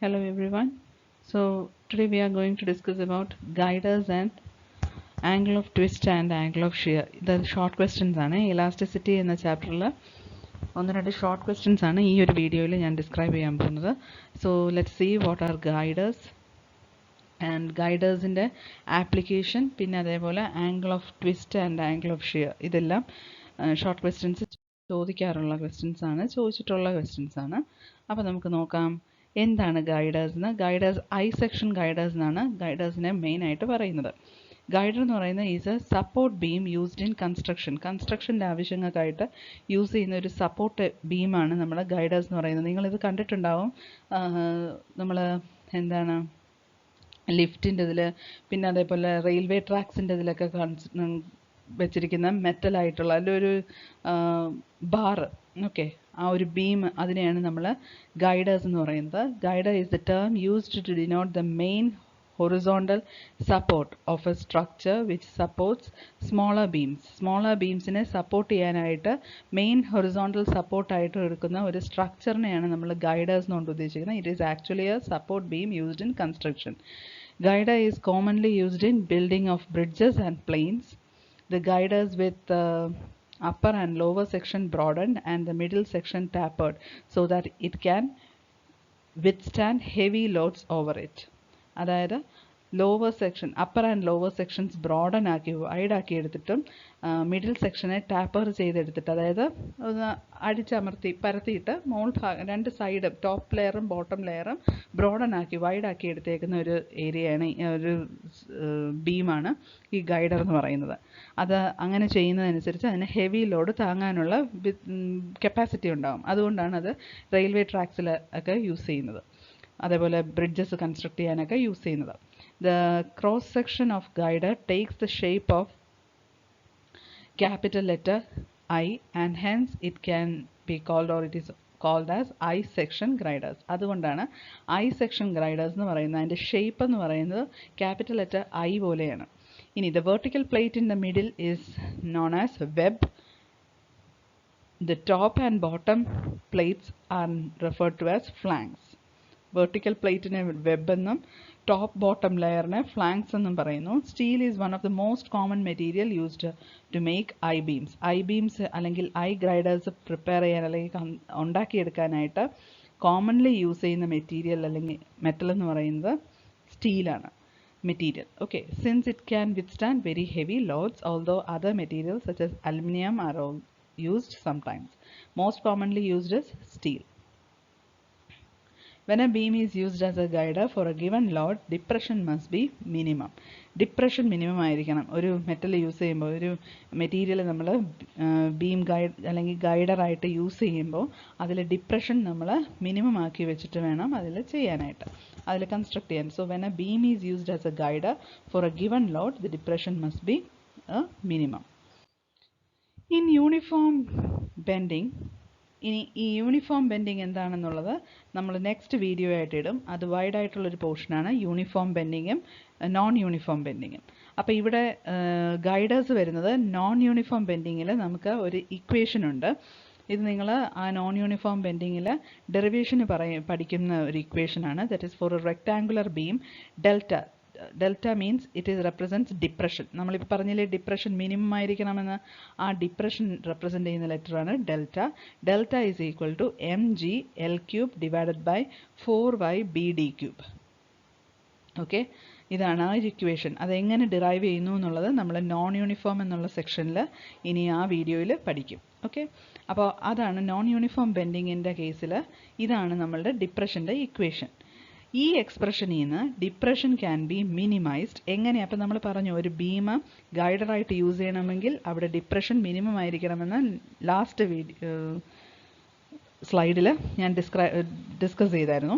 Hello everyone. So today we are going to discuss about guiders and angle of twist and angle of shear. The short questions ആണ് elasticity എന്ന ചാപ്റ്ററിൽ ഒന്ന് രണ്ട് short questions ആണ് ഈ ഒരു വീഡിയോയിൽ ഞാൻ ഡിസ്ക്രൈബ് ചെയ്യാൻ പോകുന്നത്. So let's see what are girders and ഗൈഡേഴ്സിൻ്റെ ആപ്ലിക്കേഷൻ, പിന്നെ അതേപോലെ angle of twist and angle of shear. ഇതെല്ലാം ഷോർട്ട് ക്വസ്റ്റ്യൻസ് ചോദിക്കാറുള്ള ക്വസ്റ്റ്യൻസ് ആണ്, ചോദിച്ചിട്ടുള്ള ക്വസ്റ്റ്യൻസ് ആണ്. അപ്പോൾ നമുക്ക് നോക്കാം എന്താണ് ഗൈഡേഴ്സ് എന്ന്. ഗൈഡേഴ്സ് ഐ സെക്ഷൻ ഗൈഡേഴ്സ് എന്നാണ് ഗൈഡേഴ്സിനെ മെയിൻ ആയിട്ട് പറയുന്നത്. ഗൈഡർ എന്ന് പറയുന്നത് is a support beam used in കൺസ്ട്രക്ഷൻ്റെ ആവശ്യങ്ങൾക്കായിട്ട് യൂസ് ചെയ്യുന്ന ഒരു സപ്പോർട്ട് ബീമാണ് നമ്മൾ ഗൈഡേഴ്സ് എന്ന് പറയുന്നത്. നിങ്ങളിത് കണ്ടിട്ടുണ്ടാവും. നമ്മൾ എന്താണ് ലിഫ്റ്റിൻ്റെ ഇതിൽ, പിന്നെ അതേപോലെ റെയിൽവേ ട്രാക്സിൻ്റെ ഇതിലൊക്കെ വെച്ചിരിക്കുന്ന മെറ്റലായിട്ടുള്ള അതിലൊരു ബാർ, ഓക്കെ, ആ ഒരു ബീം, അതിനെയാണ് നമ്മൾ ഗൈഡേഴ്സ് എന്ന് പറയുന്നത്. Girder is the term used to denote the main horizontal support of a structure which supports smaller beams. Smaller beamsനെ സപ്പോർട്ട് ചെയ്യാനായിട്ട് മെയിൻ ഹൊറിസോണ്ടൽ സപ്പോർട്ടായിട്ട് എടുക്കുന്ന ഒരു സ്ട്രക്ചറിനെയാണ് നമ്മൾ ഗൈഡേഴ്സ് എന്നുകൊണ്ട് ഉദ്ദേശിക്കുന്നത്. It is actually a support beam used in construction. Girder is commonly used in building of bridges and planes. The girders with upper and lower section broadened and the middle section tapered so that it can withstand heavy loads over it. അതായത് lower section, upper and lower sections broaden ആക്കി wide ആക്കി എടുത്തിട്ടും middle സെക്ഷനെ taper ചെയ്തെടുത്തിട്ട്, അതായത് ഒന്ന് അടിച്ചമർത്തി പരത്തിയിട്ട് രണ്ട് സൈഡും top ലെയറും ബോട്ടം ലെയറും ബ്രോഡൻ ആക്കി വൈഡ് ആക്കി എടുത്തേക്കുന്ന ഒരു ഏരിയയാണ്, ഒരു ബീമാണ് ഈ ഗൈഡർ എന്ന് പറയുന്നത്. അത് അങ്ങനെ ചെയ്യുന്നതനുസരിച്ച് അതിന് ഹെവി ലോഡ് താങ്ങാനുള്ള കപ്പാസിറ്റി ഉണ്ടാകും. അതുകൊണ്ടാണ് അത് റെയിൽവേ ട്രാക്സിൽ ഒക്കെ യൂസ് ചെയ്യുന്നത്, അതേപോലെ ബ്രിഡ്ജസ് കൺസ്ട്രക്ട് ചെയ്യാനൊക്കെ യൂസ് ചെയ്യുന്നത്. The cross section of girder takes the shape of capital letter I and hence it can be called or it is called as I section girders. അതുകൊണ്ടാണ് I section ഗ്രൈഡേഴ്സ് എന്ന് പറയുന്നത്. അതിൻ്റെ shape എന്ന് പറയുന്നത് capital letter I പോലെയാണ്. ഇനി the vertical plate in the middle is known as web. The top and bottom plates are referred to as flanges. Vertical പ്ലേറ്റിനെ web എന്നും ടോപ്പ് ബോട്ടം ലെയറിനെ ഫ്ലാങ്സ് എന്നും പറയുന്നു. Steel is one of the most common material used to make I beams. I beams അല്ലെങ്കിൽ I girders prepare ചെയ്യാൻ അല്ലെങ്കിൽ ഉണ്ടാക്കിയെടുക്കാനായിട്ട് commonly use ചെയ്യുന്ന മെറ്റീരിയൽ അല്ലെങ്കിൽ മെറ്റൽ എന്ന് പറയുന്നത് സ്റ്റീലാണ് material. Okay, since it can withstand very heavy loads, although other materials such as aluminium are used sometimes. Most commonly used is steel. When a beam is used as a girder for a given load, depression must be minimum. Depression minimum ആയിരിക്കണം. ഒരു metal use ചെയ്യുമ്പോൾ, ഒരു material നമ്മൾ beam guide അല്ലെങ്കിൽ ഗൈഡറായിട്ട് use ചെയ്യുമ്പോൾ അതിൽ depression നമ്മൾ minimum ആക്കി വെച്ചിട്ട് വേണം അതിൽ ചെയ്യാനായിട്ട്, അതിൽ കൺസ്ട്രക്ട് ചെയ്യാൻ. So when a beam is used as a girder for a given load, the depression must be a minimum. In uniform bending, ഇനി ഈ യൂണിഫോം ബെൻഡിങ് എന്താണെന്നുള്ളത് നമ്മൾ നെക്സ്റ്റ് വീഡിയോ ആയിട്ട് ഇടും. അത് വൈഡ് ആയിട്ടുള്ളൊരു പോർഷനാണ് യൂണിഫോം ബെൻഡിങ്ങും നോൺ യൂണിഫോം ബെൻഡിങ്ങും. അപ്പോൾ ഇവിടെ ഗൈഡേഴ്സ് വരുന്നത് നോൺ യൂണിഫോം ബെൻഡിങ്ങിൽ നമുക്ക് ഒരു ഇക്വേഷൻ ഉണ്ട്. ഇത് നിങ്ങൾ ആ നോൺ യൂണിഫോം ബെൻഡിങ്ങിൽ ഡെറിവേഷന് പഠിക്കുന്ന ഒരു ഇക്വേഷനാണ്. That is for a rectangular beam delta. Delta means it is represents depression. നമ്മളിപ്പോൾ പറഞ്ഞില്ലേ ഡിപ്രഷൻ മിനിമം ആയിരിക്കണമെന്ന്, ആ ഡിപ്രഷൻ റെപ്രസെൻറ്റ് ചെയ്യുന്ന ലെറ്ററാണ് delta. Delta is equal to M G L cube divided by 4y B D cube. Okay, ഇതാണ് ആ ഒരു equation. അതെങ്ങനെ ഡിറൈവ് ചെയ്യുന്നു എന്നുള്ളത് നമ്മൾ നോൺ യൂണിഫോം എന്നുള്ള സെക്ഷനിൽ ഇനി ആ വീഡിയോയിൽ പഠിക്കും. ഓക്കെ, അപ്പോൾ അതാണ് നോൺ യൂണിഫോം ബെൻഡിങ്ങിൻ്റെ കേസിൽ ഇതാണ് നമ്മളുടെ ഡിപ്രഷൻ്റെ ഇക്വേഷൻ. ഈ എക്സ്പ്രഷനിൽ നിന്ന് ഡിപ്രഷൻ ക്യാൻ ബി മിനിമൈസ്ഡ്. എങ്ങനെയാണ്? അപ്പം നമ്മൾ പറഞ്ഞു ഒരു ബീം ഗൈഡറായിട്ട് യൂസ് ചെയ്യണമെങ്കിൽ അവിടെ ഡിപ്രഷൻ മിനിമം ആയിരിക്കണമെന്ന് ലാസ്റ്റ് സ്ലൈഡിൽ ഞാൻ ഡിസ്കസ് ചെയ്തായിരുന്നു.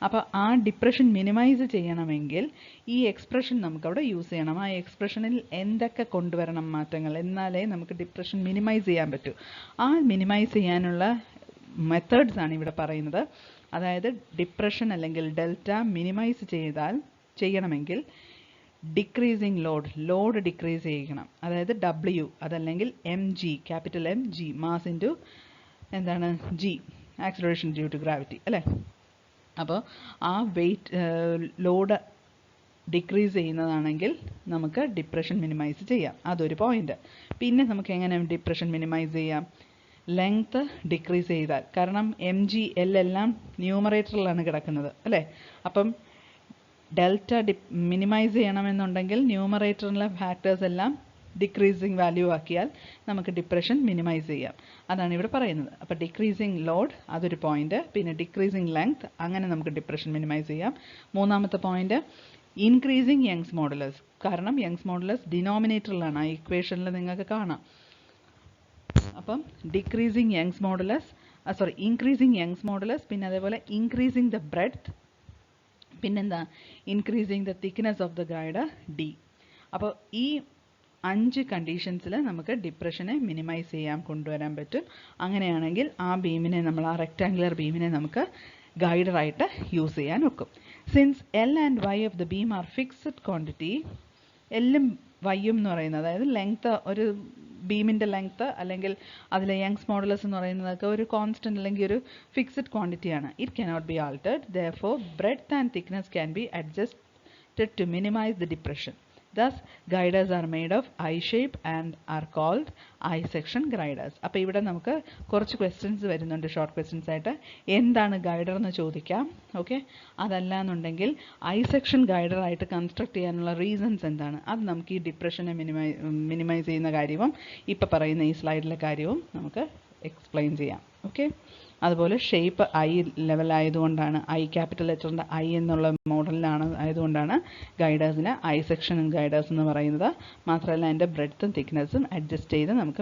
അപ്പോൾ ആ ഡിപ്രഷൻ മിനിമൈസ് ചെയ്യണമെങ്കിൽ ഈ എക്സ്പ്രഷൻ നമുക്കവിടെ യൂസ് ചെയ്യണം. ആ എക്സ്പ്രഷനിൽ എന്തൊക്കെ കൊണ്ടുവരണം മാറ്റങ്ങൾ, എന്നാലേ നമുക്ക് ഡിപ്രഷൻ മിനിമൈസ് ചെയ്യാൻ പറ്റൂ. ആ മിനിമൈസ് ചെയ്യാനുള്ള മെത്തേഡ്സ് ആണ് ഇവിടെ പറയുന്നത്. അതായത് ഡിപ്രഷൻ അല്ലെങ്കിൽ ഡെൽറ്റ മിനിമൈസ് ചെയ്യണമെങ്കിൽ ഡിക്രീസിങ് ലോഡ് ഡിക്രീസ് ചെയ്യണം. അതായത് W, അതല്ലെങ്കിൽ M G, capital M G, mass into എന്താണ് G, acceleration due to gravity, അല്ലേ? അപ്പോൾ ആ ലോഡ് ഡിക്രീസ് ചെയ്യുന്നതാണെങ്കിൽ നമുക്ക് ഡിപ്രഷൻ മിനിമൈസ് ചെയ്യാം. അതൊരു പോയിന്റ്. പിന്നെ നമുക്ക് എങ്ങനെ ഡിപ്രഷൻ മിനിമൈസ് ചെയ്യാം? ലെങ്ത് ഡിക്രീസ് ചെയ്താൽ, കാരണം mg/l എല്ലാം ന്യൂമറേറ്ററിലാണ് കിടക്കുന്നത് അല്ലേ? അപ്പം ഡെൽറ്റ മിനിമൈസ് ചെയ്യണമെന്നുണ്ടെങ്കിൽ ന്യൂമറേറ്ററിലെ ഫാക്ടേഴ്സ് എല്ലാം ഡിക്രീസിങ് വാല്യൂ ആക്കിയാൽ നമുക്ക് ഡിപ്രഷൻ മിനിമൈസ് ചെയ്യാം. അതാണ് ഇവിടെ പറയുന്നത്. അപ്പോൾ ഡിക്രീസിങ് ലോഡ് അതൊരു പോയിന്റ്. പിന്നെ ഡിക്രീസിങ് ലെങ്ത്, അങ്ങനെ നമുക്ക് ഡിപ്രഷൻ മിനിമൈസ് ചെയ്യാം. മൂന്നാമത്തെ പോയിന്റ് ഇൻക്രീസിങ് യങ്സ് മോഡുലസ്. കാരണം യങ്സ് മോഡുലസ് ഡിനോമിനേറ്ററിലാണ്, ആ ഇക്വേഷനിൽ നിങ്ങൾക്ക് കാണാം. അപ്പം decreasing Young's modulus, increasing Young's modulus, പിന്നെ അതേപോലെ ഇൻക്രീസിങ് ദ ബ്രെഡ്ത്ത്, പിന്നെന്താ increasing the thickness of the guider D. അപ്പോൾ ഈ 5 കണ്ടീഷൻസിൽ നമുക്ക് ഡിപ്രഷനെ മിനിമൈസ് ചെയ്യാൻ കൊണ്ടുവരാൻ പറ്റും. അങ്ങനെയാണെങ്കിൽ ആ ബീമിനെ ആ റെക്റ്റാങ്കുലർ ബീമിനെ നമുക്ക് ഗൈഡറായിട്ട് യൂസ് ചെയ്യാൻ ഒക്കും. Since L and Y of the beam are fixed quantity, എല്ലും വൈയും എന്ന് പറയുന്നത്, അതായത് ലെങ്ത്ത്, ഒരു ബീമിൻ്റെ ലെങ്ത്ത് അല്ലെങ്കിൽ അതിലെ യങ്സ് മോഡുലസ് എന്ന് പറയുന്നതൊക്കെ ഒരു കോൺസ്റ്റൻറ്റ് അല്ലെങ്കിൽ ഒരു ഫിക്സഡ് ക്വാണ്ടിറ്റിയാണ്. It cannot be altered. Therefore breadth and thickness can be adjusted to minimise the depression. Thus, girders are made of I shape and are called I section girders. അപ്പോൾ ഇവിടെ നമുക്ക് കുറച്ച് ക്വസ്റ്റ്യൻസ് വരുന്നുണ്ട്, short questions ആയിട്ട്. എന്താണ് guider എന്ന് ചോദിക്കാം. Okay, അതല്ല എന്നുണ്ടെങ്കിൽ I section ഗൈഡർ ആയിട്ട് കൺസ്ട്രക്ട് ചെയ്യാനുള്ള റീസൺസ് എന്താണ്, അത് നമുക്ക് ഈ ഡിപ്രഷനെ മിനിമൈസ് ചെയ്യുന്ന കാര്യവും ഇപ്പോൾ പറയുന്ന ഈ സ്ലൈഡിലെ കാര്യവും നമുക്ക് എക്സ്പ്ലെയിൻ ചെയ്യാം. ഓക്കെ, അതുപോലെ ഷേപ്പ് ഐ ലെവലായതുകൊണ്ടാണ്, ഐ ക്യാപിറ്റൽ ലെറ്ററിൻ്റെ ഐ എന്നുള്ള മോഡലിലാണ് ആയതുകൊണ്ടാണ് ഗൈഡേഴ്സിന് ഐ സെക്ഷൻ ഗൈഡേഴ്സ് എന്ന് പറയുന്നത്. മാത്രമല്ല അതിൻ്റെ ബ്രെഡ്ത്തും തിക്നെസ്സും അഡ്ജസ്റ്റ് ചെയ്ത് നമുക്ക്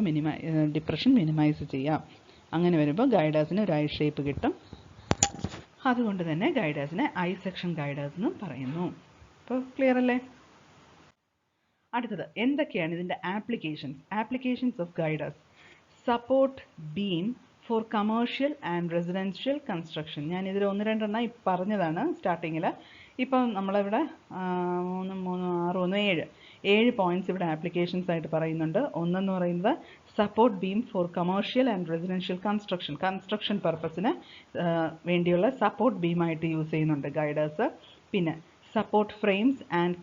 ഡിപ്രഷൻ മിനിമൈസ് ചെയ്യാം. അങ്ങനെ വരുമ്പോൾ ഗൈഡേഴ്സിന് ഒരു ഐ ഷേപ്പ് കിട്ടും. അതുകൊണ്ട് തന്നെ ഗൈഡേഴ്സിനെ ഐ സെക്ഷൻ ഗൈഡേഴ്സ് എന്നും പറയുന്നു. അപ്പോൾ ക്ലിയർ അല്ലേ? അടുത്തത് എന്തൊക്കെയാണ് ഇതിൻ്റെ applications of girders. Support beam for commercial and residential construction. ഞാൻ ഇതിൽ 1-2 പറഞ്ഞതാണ് സ്റ്റാർട്ടിങ്ങിൽ. ഇപ്പം നമ്മളിവിടെ 7 പോയിന്റ്സ് ഇവിടെ ആപ്ലിക്കേഷൻസ് ആയിട്ട് പറയുന്നുണ്ട്. ഒന്നെന്ന് പറയുന്നത് support beam for commercial and residential construction പർപ്പസിന് വേണ്ടിയുള്ള സപ്പോർട്ട് ബീമായിട്ട് യൂസ് ചെയ്യുന്നുണ്ട് ഗൈഡേഴ്സ്. പിന്നെ support frames and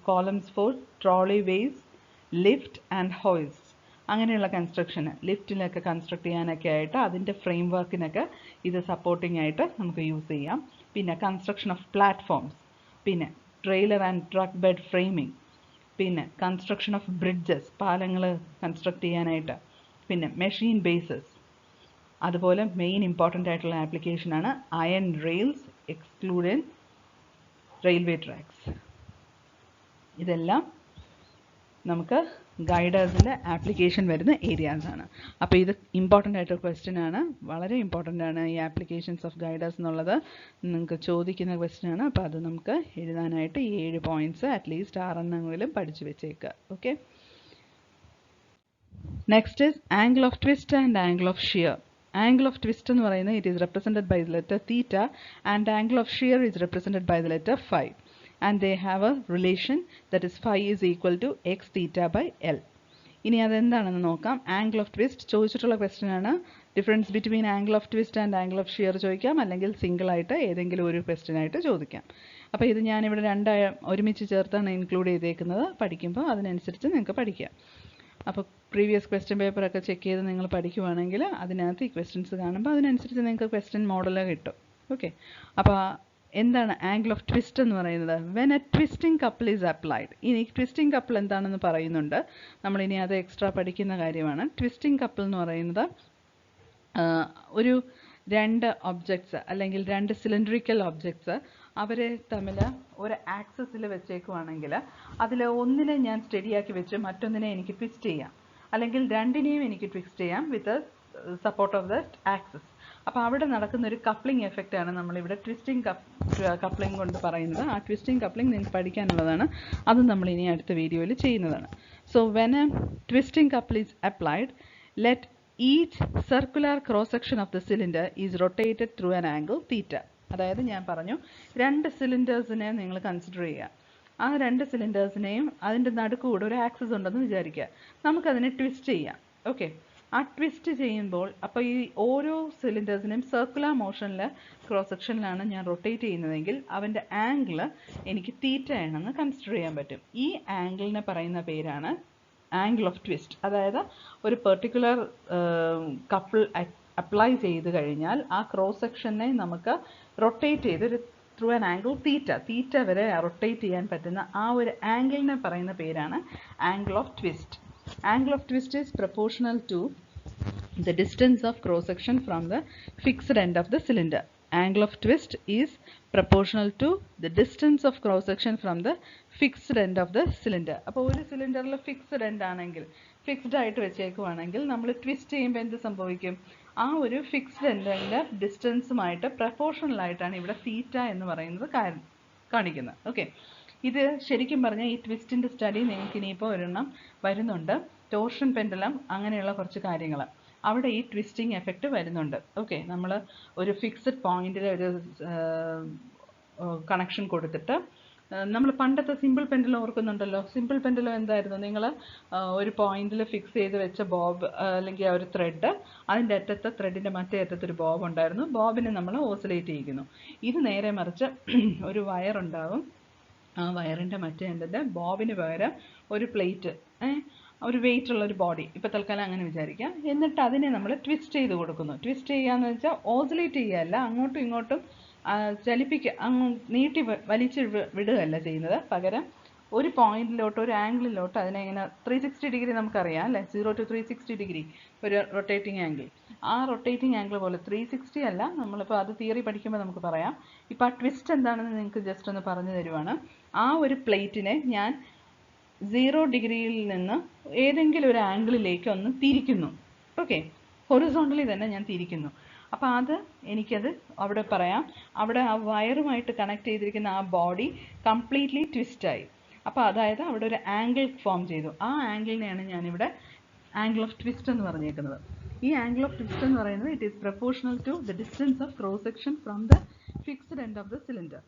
columns for trolley ways, lift and hoist. അങ്ങനെയുള്ള കൺസ്ട്രക്ഷന്, ലിഫ്റ്റിലൊക്കെ കൺസ്ട്രക്ട് ചെയ്യാനൊക്കെ ആയിട്ട് അതിൻ്റെ ഫ്രെയിം വർക്കിനൊക്കെ ഇത് സപ്പോർട്ടിംഗ് ആയിട്ട് നമുക്ക് യൂസ് ചെയ്യാം. പിന്നെ കൺസ്ട്രക്ഷൻ ഓഫ് പ്ലാറ്റ്ഫോംസ്, പിന്നെ trailer and truck bed framing, പിന്നെ കൺസ്ട്രക്ഷൻ ഓഫ് ബ്രിഡ്ജസ്, പാലങ്ങൾ കൺസ്ട്രക്ട് ചെയ്യാനായിട്ട്, പിന്നെ മെഷീൻ ബേസസ്. അതുപോലെ മെയിൻ ഇമ്പോർട്ടൻ്റ് ആയിട്ടുള്ള ആപ്ലിക്കേഷനാണ് iron rails excluded railway tracks. ഇതെല്ലാം നമുക്ക് ഗൈഡേഴ്സിൻ്റെ ആപ്ലിക്കേഷൻ വരുന്ന ഏരിയാസാണ്. അപ്പോൾ ഇത് ഇമ്പോർട്ടൻ്റ് ആയിട്ടൊരു ക്വസ്റ്റ്യൻ ആണ്, വളരെ ഇമ്പോർട്ടൻ്റ് ആണ് ഈ ആപ്ലിക്കേഷൻസ് ഓഫ് ഗൈഡേഴ്സ് എന്നുള്ളത്. നിങ്ങൾക്ക് ചോദിക്കുന്ന ക്വസ്റ്റ്യൻ ആണ്. അപ്പോൾ അത് നമുക്ക് എഴുതാനായിട്ട് 7 പോയിന്റ്സ് അറ്റ്ലീസ്റ്റ് 6 പഠിച്ചു വെച്ചേക്കുക. Okay, next is angle of twist and angle of shear. Angle of twist എന്ന് പറയുന്നത് it is represented by the letter theta and angle of shear is represented by the letter phi. And they have a relation that is phi is equal to x theta by L. ഇനി അതെന്താണെന്ന് നോക്കാം. Angle of twist ചോദിച്ചിട്ടുള്ള question ആണ്. Difference between angle of twist and angle of shear ചോദിക്കാം, അല്ലെങ്കിൽ single ആയിട്ട് ഏതെങ്കിലും ഒരു ക്വസ്റ്റ്യൻ ആയിട്ട് ചോദിക്കാം. അപ്പോൾ ഇത് ഞാനിവിടെ ഒരുമിച്ച് ചേർത്താണ് ഇൻക്ലൂഡ് ചെയ്തേക്കുന്നത്. പഠിക്കുമ്പോൾ അതിനനുസരിച്ച് നിങ്ങൾക്ക് പഠിക്കാം. അപ്പോൾ പ്രീവിയസ് ക്വസ്റ്റ്യൻ പേപ്പറൊക്കെ ചെക്ക് ചെയ്ത് നിങ്ങൾ പഠിക്കുവാണെങ്കിൽ അതിനകത്ത് ഈ ക്വസ്റ്റ്യൻസ് കാണുമ്പോൾ അതിനനുസരിച്ച് നിങ്ങൾക്ക് ക്വസ്റ്റ്യൻ മോഡൽ കിട്ടും. ഓക്കെ, അപ്പോൾ എന്താണ് ആംഗിൾ ഓഫ് ട്വിസ്റ്റ് എന്ന് പറയുന്നത്? When A twisting couple is applied. ഇനി ട്വിസ്റ്റിംഗ് കപ്പിൾ എന്താണെന്ന് പറയുന്നുണ്ട്. നമ്മളിനി അത് എക്സ്ട്രാ പഠിക്കുന്ന കാര്യമാണ്. ട്വിസ്റ്റിംഗ് കപ്പിൾ എന്ന് പറയുന്നത് ഒരു 2 ഒബ്ജക്ട്സ് അല്ലെങ്കിൽ 2 സിലിണ്ടറിക്കൽ ഒബ്ജക്ട്സ് അവരെ തമ്മിൽ ഒരു ആക്സസിൽ വെച്ചേക്കുവാണെങ്കിൽ അതിൽ ഒന്നിനെ ഞാൻ സ്റ്റഡിയാക്കി വെച്ച് മറ്റൊന്നിനെ എനിക്ക് ട്വിസ്റ്റ് ചെയ്യാം, അല്ലെങ്കിൽ രണ്ടിനെയും എനിക്ക് ട്വിസ്റ്റ് ചെയ്യാം വിത്ത് സപ്പോർട്ട് ഓഫ് ദ ആക്സസ്. അപ്പോൾ അവിടെ നടക്കുന്ന ഒരു കപ്ലിംഗ് എഫക്റ്റാണ് നമ്മളിവിടെ ട്വിസ്റ്റിംഗ് കപ്ലിംഗ് കൊണ്ട് പറയുന്നത്. ആ ട്വിസ്റ്റിംഗ് കപ്ലിംഗ് നിങ്ങൾക്ക് പഠിക്കാനുള്ളതാണ്. അത് നമ്മൾ ഇനി അടുത്ത വീഡിയോയിൽ ചെയ്യുന്നതാണ്. So when A twisting couple is applied, let each circular cross section of the cylinder is rotated through an angle theta. അതായത് ഞാൻ പറഞ്ഞു 2 സിലിണ്ടേഴ്സിനെ നിങ്ങൾ കൺസിഡർ ചെയ്യുക. ആ 2 സിലിണ്ടേഴ്സിനെയും അതിൻ്റെ നടുക്കൂടെ ഒരു ആക്സസ് ഉണ്ടെന്ന് വിചാരിക്കുക. നമുക്കതിനെ ട്വിസ്റ്റ് ചെയ്യാം. ഓക്കെ, ആ ട്വിസ്റ്റ് ചെയ്യുമ്പോൾ അപ്പോൾ ഈ ഓരോ സിലിണ്ടേഴ്സിനും സർക്കുലർ മോഷനിൽ ക്രോസ് സെക്ഷനിലാണ് ഞാൻ റൊട്ടേറ്റ് ചെയ്യുന്നതെങ്കിൽ അവൻ്റെ ആംഗിൾ എനിക്ക് തീറ്റ ആണെന്ന് കൺസിഡർ ചെയ്യാൻ പറ്റും. ഈ ആംഗിളിനെ പറയുന്ന പേരാണ് ആംഗിൾ ഓഫ് ട്വിസ്റ്റ്. അതായത് ഒരു പെർട്ടിക്കുലർ കപ്പിൾ അപ്ലൈ ചെയ്ത് കഴിഞ്ഞാൽ ആ ക്രോസ് സെക്ഷനെ നമുക്ക് റൊട്ടേറ്റ് ചെയ്ത് ഒരു ത്രൂ ആൻ ആംഗിൾ തീറ്റ വരെ റൊട്ടേറ്റ് ചെയ്യാൻ പറ്റുന്ന ആ ഒരു ആംഗിളിനെ പറയുന്ന പേരാണ് angle of twist. Angle of twist is proportional to the distance of cross section from the fixed end of the cylinder. Angle of twist is proportional to the distance of cross section from the fixed end of the cylinder. അപ്പോൾ ഒരു സിലിണ്ടറിൽ fixed end ആണെങ്കിൽ, fixed ആയിട്ട് വെച്ചേക്കുവാണെങ്കിൽ നമ്മൾ twist ചെയ്യുമ്പോൾ എന്ത് സംഭവിക്കും? ആ ഒരു ഫിക്സ്ഡ് എൻഡിൻ്റെ ഡിസ്റ്റൻസുമായിട്ട് പ്രപ്പോർഷണൽ ആയിട്ടാണ് ഇവിടെ തീറ്റ എന്ന് പറയുന്നത് കാണിക്കുന്നത്. ഓക്കെ, ഇത് ശരിക്കും പറഞ്ഞാൽ ഈ ട്വിസ്റ്റിൻ്റെ സ്റ്റഡി നിങ്ങൾക്ക് ഇനിയിപ്പോൾ ഒരെണ്ണം വരുന്നുണ്ട്, ടോർഷൻ പെൻഡലം അങ്ങനെയുള്ള കുറച്ച് കാര്യങ്ങൾ. അവിടെ ഈ ട്വിസ്റ്റിംഗ് എഫക്റ്റ് വരുന്നുണ്ട്. ഓക്കെ, നമ്മൾ ഒരു ഫിക്സഡ് പോയിന്റിൽ ഒരു കണക്ഷൻ കൊടുത്തിട്ട് നമ്മൾ പണ്ടത്തെ സിമ്പിൾ പെൻഡലം ഓർക്കുന്നുണ്ടല്ലോ. സിമ്പിൾ പെൻഡലം എന്തായിരുന്നു? നിങ്ങൾ ഒരു പോയിന്റിൽ ഫിക്സ് ചെയ്ത് വെച്ച ബോബ് അല്ലെങ്കിൽ ഒരു ത്രെഡ്, അതിൻ്റെ അറ്റത്ത് ത്രെഡിൻ്റെ മറ്റേ അറ്റത്തൊരു ബോബ് ഉണ്ടായിരുന്നു. ബോബിനെ നമ്മൾ ഓസിലേറ്റ് ചെയ്യിക്കുന്നു. ഇത് നേരെ മറിച്ച് ഒരു വയർ ഉണ്ടാവും. ആ വയറിൻ്റെ മറ്റേ എൻഡിൻ്റെ ബോബിന് പകരം ഒരു പ്ലേറ്റ്, ഒരു വെയിറ്റ് ഉള്ള ഒരു ബോഡി, ഇപ്പോൾ തൽക്കാലം അങ്ങനെ വിചാരിക്കാം. എന്നിട്ട് അതിനെ നമ്മൾ ട്വിസ്റ്റ് ചെയ്ത് കൊടുക്കുന്നു. ട്വിസ്റ്റ് ചെയ്യാന്ന് വെച്ചാൽ ഓസിലേറ്റ് ചെയ്യുകയല്ല, അങ്ങോട്ടും ഇങ്ങോട്ടും ചലിപ്പിക്കുക, നീട്ടി വലിച്ച് വിടുകയല്ല ചെയ്യുന്നത്. പകരം ഒരു പോയിന്റിലോട്ട്, ഒരു ആംഗിളിലോട്ട് അതിനെ ഇങ്ങനെ 360 ഡിഗ്രി നമുക്കറിയാം അല്ലേ, 0 to 360 ഡിഗ്രി ഒരു റൊട്ടേറ്റിംഗ് ആംഗിൾ. ആ റൊട്ടേറ്റിംഗ് ആംഗിൾ പോലെ 360 അല്ല, നമ്മളിപ്പോൾ അത് തിയറി പഠിക്കുമ്പോൾ നമുക്ക് പറയാം. ഇപ്പോൾ ആ ട്വിസ്റ്റ് എന്താണെന്ന് നിങ്ങൾക്ക് ജസ്റ്റ് ഒന്ന് പറഞ്ഞു തരുവാണ്. ആ ഒരു പ്ലേറ്റിനെ ഞാൻ 0 ഡിഗ്രിയിൽ നിന്ന് ഏതെങ്കിലും ഒരു ആംഗിളിലേക്ക് ഒന്ന് തിരിക്കുന്നു. ഓക്കെ, ഹൊറിസോണ്ടലി തന്നെ ഞാൻ തിരിക്കുന്നു. അപ്പോൾ അത് എനിക്കത് അവിടെ പറയാം, അവിടെ ആ വയറുമായിട്ട് കണക്ട് ചെയ്തിരിക്കുന്ന ആ ബോഡി കംപ്ലീറ്റ്ലി ട്വിസ്റ്റായി. അപ്പോൾ അതായത് അവിടെ ഒരു ആംഗിൾ ഫോം ചെയ്തു. ആ ആംഗിളിനെയാണ് ഞാനിവിടെ ആംഗിൾ ഓഫ് ട്വിസ്റ്റ് എന്ന് പറഞ്ഞേക്കുന്നത്. ഈ ആംഗിൾ ഓഫ് ട്വിസ്റ്റ് എന്ന് പറയുന്നത് it is proportional to the distance of cross section from the fixed end of the cylinder.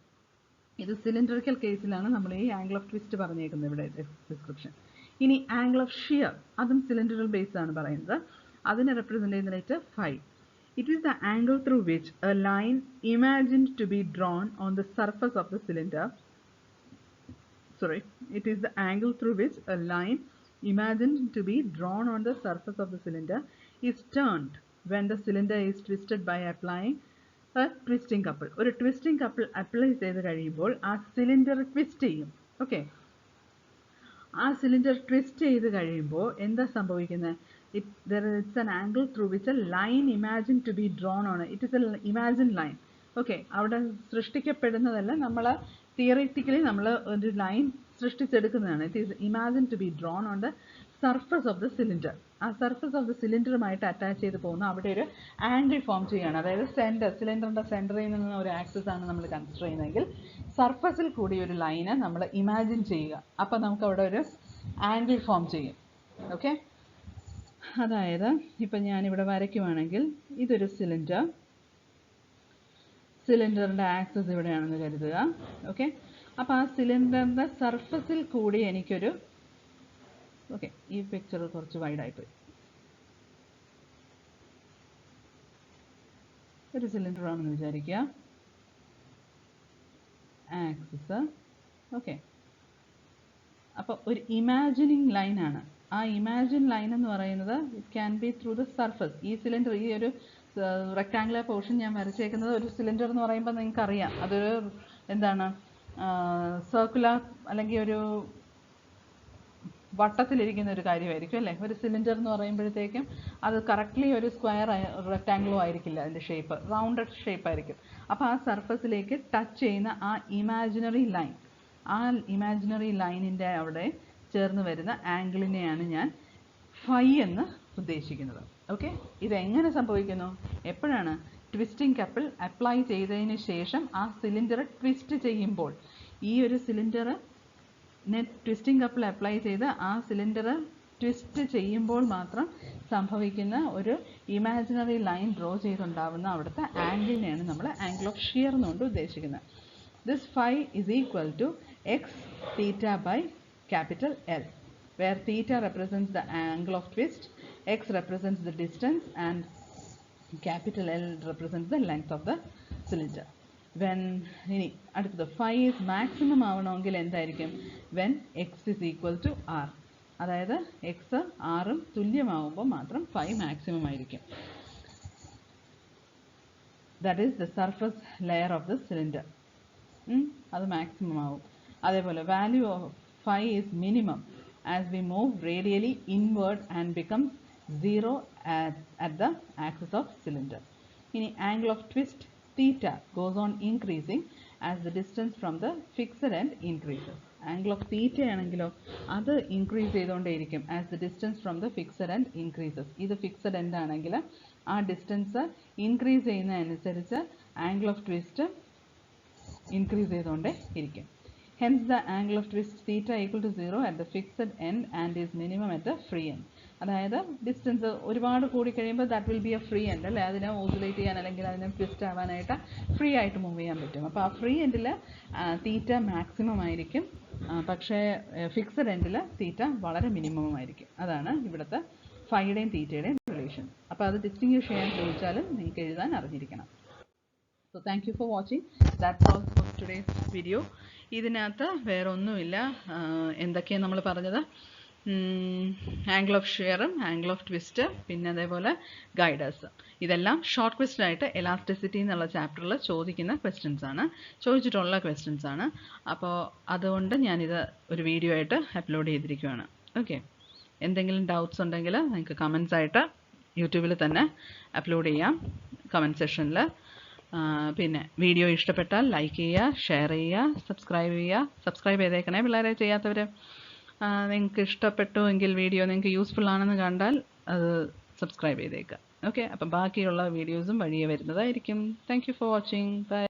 ഇത് സിലിണ്ടറിക്കൽ കേസിലാണ് നമ്മൾ ഈ ആംഗിൾ ഓഫ് ട്വിസ്റ്റ് പറഞ്ഞേക്കുന്നത് ഇവിടെ ഡിസ്ക്രിപ്ഷൻ. ഇനി ആംഗിൾ ഓഫ് ഷിയർ, അതും സിലിണ്ടറൽ ബേസ് ആണ് പറയുന്നത്. അതിനെ റെപ്രസെൻ്റ് ചെയ്യുന്ന letter phi. It is the angle through which a line imagined to be drawn on the surface of the cylinder. It is the angle through which a line imagined to be drawn on the surface of the cylinder is turned when the cylinder is twisted by applying a twisting couple. ഒരു twisting couple apply ചെയ്ത് കഴിയുമ്പോൾ ആ cylinder twist ചെയ്യും. Okay, ആ cylinder twist ചെയ്ത് കഴിയുമ്പോൾ എന്താ സംഭവിക്കുന്നത്? It's an angle through which a line imagined to be drawn on it. It is an imagined line. Okay, അവിടെ സൃഷ്ടിക്കപ്പെടുന്നതല്ല, നമ്മൾ തിയറിറ്റിക്കലി നമ്മൾ ഒരു ലൈൻ സൃഷ്ടിച്ചെടുക്കുന്നതാണ്. It is imagine to be drawn on the surface of the cylinder. ആ surface of the സിലിണ്ടറുമായിട്ട് attach ചെയ്ത് പോകുന്ന അവിടെ ഒരു ആംഗിൾ ഫോം ചെയ്യുകയാണ്. അതായത് സിലിണ്ടറിൻ്റെ സെൻറ്ററിൽ നിന്ന് ഒരു ആക്സിസ് ആണ് നമ്മൾ കൺസിഡർ ചെയ്യുന്നതെങ്കിൽ സർഫസിൽ കൂടി ഒരു ലൈന് നമ്മൾ ഇമാജിൻ ചെയ്യുക. അപ്പോൾ നമുക്ക് അവിടെ ഒരു ആംഗിൾ ഫോം ചെയ്യും. ഓക്കെ, അതായത് ഇപ്പം ഞാനിവിടെ വരയ്ക്കുവാണെങ്കിൽ ഇതൊരു സിലിണ്ടറിൻ്റെ ആക്സിസ് ഇവിടെയാണെന്ന് കരുതുക. ഓക്കെ, അപ്പോൾ ആ സിലിണ്ടറിൻ്റെ സർഫസിൽ കൂടി എനിക്കൊരു, ഓക്കെ ഈ പിക്ചർ കുറച്ച് വൈഡായിപ്പോയി, ഒരു സിലിണ്ടറാണെന്ന് വിചാരിക്കുക, ആക്സിസ്. ഓക്കെ, അപ്പോൾ ഒരു ഇമാജിനിങ് ലൈനാണ്. ആ ഇമാജിൻ ലൈൻ എന്ന് പറയുന്നത് it can B through the surface. ഈ സിലിണ്ടർ, ഈ ഒരു റെക്ടാങ്കുലർ പോർഷൻ ഞാൻ വരച്ചേക്കുന്നത്, ഒരു സിലിണ്ടർ എന്ന് പറയുമ്പോൾ നിങ്ങൾക്കറിയാം അതൊരു എന്താണ്, സർക്കുലർ അല്ലെങ്കിൽ ഒരു വട്ടത്തിലിരിക്കുന്ന ഒരു കാര്യമായിരിക്കും അല്ലേ. ഒരു സിലിണ്ടർ എന്ന് പറയുമ്പോഴത്തേക്കും അത് കറക്റ്റ്ലി ഒരു സ്ക്വയർ റെക്ടാങ്കിളോ ആയിരിക്കില്ല, അതിൻ്റെ ഷേപ്പ് റൗണ്ടഡ് ഷേപ്പ് ആയിരിക്കും. അപ്പോൾ ആ സർഫസിലേക്ക് ടച്ച് ചെയ്യുന്ന ആ ഇമാജിനറി ലൈൻ, ആ ഇമാജിനറി ലൈനിൻ്റെ അവിടെ ചേർന്ന് വരുന്ന ആംഗിളിനെയാണ് ഞാൻ ഫൈ എന്ന് ഉദ്ദേശിക്കുന്നത്. ഓക്കെ, ഇതെങ്ങനെ സംഭവിക്കുന്നു? എപ്പോഴാണ് ട്വിസ്റ്റിംഗ് കപ്പിൾ അപ്ലൈ ചെയ്തതിന് ശേഷം ആ സിലിണ്ടർ ട്വിസ്റ്റ് ചെയ്യുമ്പോൾ, ഈ ഒരു സിലിണ്ടർ ട്വിസ്റ്റിംഗ് കപ്പിൾ അപ്ലൈ ചെയ്ത് ആ സിലിണ്ടർ ട്വിസ്റ്റ് ചെയ്യുമ്പോൾ മാത്രം സംഭവിക്കുന്ന ഒരു ഇമാജിനറി ലൈൻ ഡ്രോ ചെയ്തുണ്ടാവുന്ന അവിടുത്തെ ആംഗിളിനെയാണ് നമ്മൾ ആംഗിൾ ഓഫ് ഷിയർ എന്നുകൊണ്ട് ഉദ്ദേശിക്കുന്നത്. This phi is equal to x theta by capital L, where theta represents the angle of twist, X represents the distance and capital L represents the length of the cylinder. When അടുത്തത് phi is maximum ആവണമെങ്കിൽ എന്തായിരിക്കും? when x is equal to r. അതായത് x rഉം തുല്യമാവുമ്പോൾ മാത്രം phi maximum ആയിരിക്കും. That is the surface layer of the cylinder. അത് maximum ആവും. അതേപോലെ value of phi is minimum as we move radially inward and becomes 0 at the axis of cylinder. ഇനി angle of twist theta goes on increasing as the distance from the fixed end increases. Angle of theta ആണെങ്കിലോ അത് increase ചെയ്തുകൊണ്ടേയിരിക്കും as the distance from the fixed end increases. ഇത് fixed end ആണെങ്കിൽ ആ distance increase ചെയ്യുന്നതനുസരിച്ച് angle of twist increase ചെയ്തുകൊണ്ടേ ഇരിക്കും. Hence the angle of twist theta equal to 0 at the fixed end and is minimum at the free end. അതായത് distance ഒരുപാട് കൂടി കഴിയുമ്പോൾ that will be a free end അല്ലേ, അതിനെ oscillate ചെയ്യാൻ അല്ലെങ്കിൽ അതിനെ ട്വിസ്റ്റ് ആവാനായിട്ട് ഫ്രീ ആയിട്ട് മൂവ് ചെയ്യാൻ പറ്റും. അപ്പോൾ ആ ഫ്രീ എൻഡിൽ തീറ്റ മാക്സിമം ആയിരിക്കും, പക്ഷേ ഫിക്സഡ് എൻഡിൽ തീറ്റ വളരെ മിനിമം ആയിരിക്കും. അതാണ് ഇവിടുത്തെ ഫൈയുടെയും തീറ്റയുടെയും റിലേഷൻ. അപ്പോൾ അത് ഡിസ്റ്റിങ്വിഷ് ചെയ്യാൻ ചോദിച്ചാലും നിങ്ങൾക്ക് എഴുതാൻ അറിഞ്ഞിരിക്കണം. So thank you for watching. That's all for today's video. ഇതിനകത്ത് വേറെ ഒന്നുമില്ല. എന്തൊക്കെയാണ് നമ്മൾ പറഞ്ഞത്? ആംഗിൾ ഓഫ് ഷിയറും ആംഗിൾ ഓഫ് ട്വിസ്റ്റ്, പിന്നെ അതേപോലെ ഗൈഡേഴ്സ്. ഇതെല്ലാം ഷോർട്ട് ക്വസ്റ്റ്യൻ ആയിട്ട് എലാസ്റ്റിസിറ്റി എന്നുള്ള ചാപ്റ്ററിൽ ചോദിക്കുന്ന ക്വസ്റ്റ്യൻസ് ആണ്, ചോദിച്ചിട്ടുള്ള ക്വസ്റ്റ്യൻസ് ആണ്. അപ്പോൾ അതുകൊണ്ട് ഞാനിത് ഒരു വീഡിയോ ആയിട്ട് അപ്ലോഡ് ചെയ്തിരിക്കുകയാണ്. ഓക്കെ, എന്തെങ്കിലും ഡൗട്ട്സ് ഉണ്ടെങ്കിൽ നിങ്ങൾക്ക് കമൻസ് ആയിട്ട് യൂട്യൂബിൽ തന്നെ അപ്ലോഡ് ചെയ്യാം കമൻറ്റ് സെക്ഷനിൽ. പിന്നെ വീഡിയോ ഇഷ്ടപ്പെട്ടാൽ ലൈക്ക് ചെയ്യുക, ഷെയർ ചെയ്യുക, സബ്സ്ക്രൈബ് ചെയ്തേക്കണേ പിള്ളേരെ ചെയ്യാത്തവർ. നിങ്ങൾക്ക് ഇഷ്ടപ്പെട്ടു എങ്കിൽ വീഡിയോ നിങ്ങൾക്ക് യൂസ്ഫുൾ ആണെന്ന് കണ്ടാൽ അത് സബ്സ്ക്രൈബ് ചെയ്തേക്കുക. ഓക്കെ, അപ്പം ബാക്കിയുള്ള വീഡിയോസും വഴിയെ വരുന്നതായിരിക്കും. Thank you for watching. By.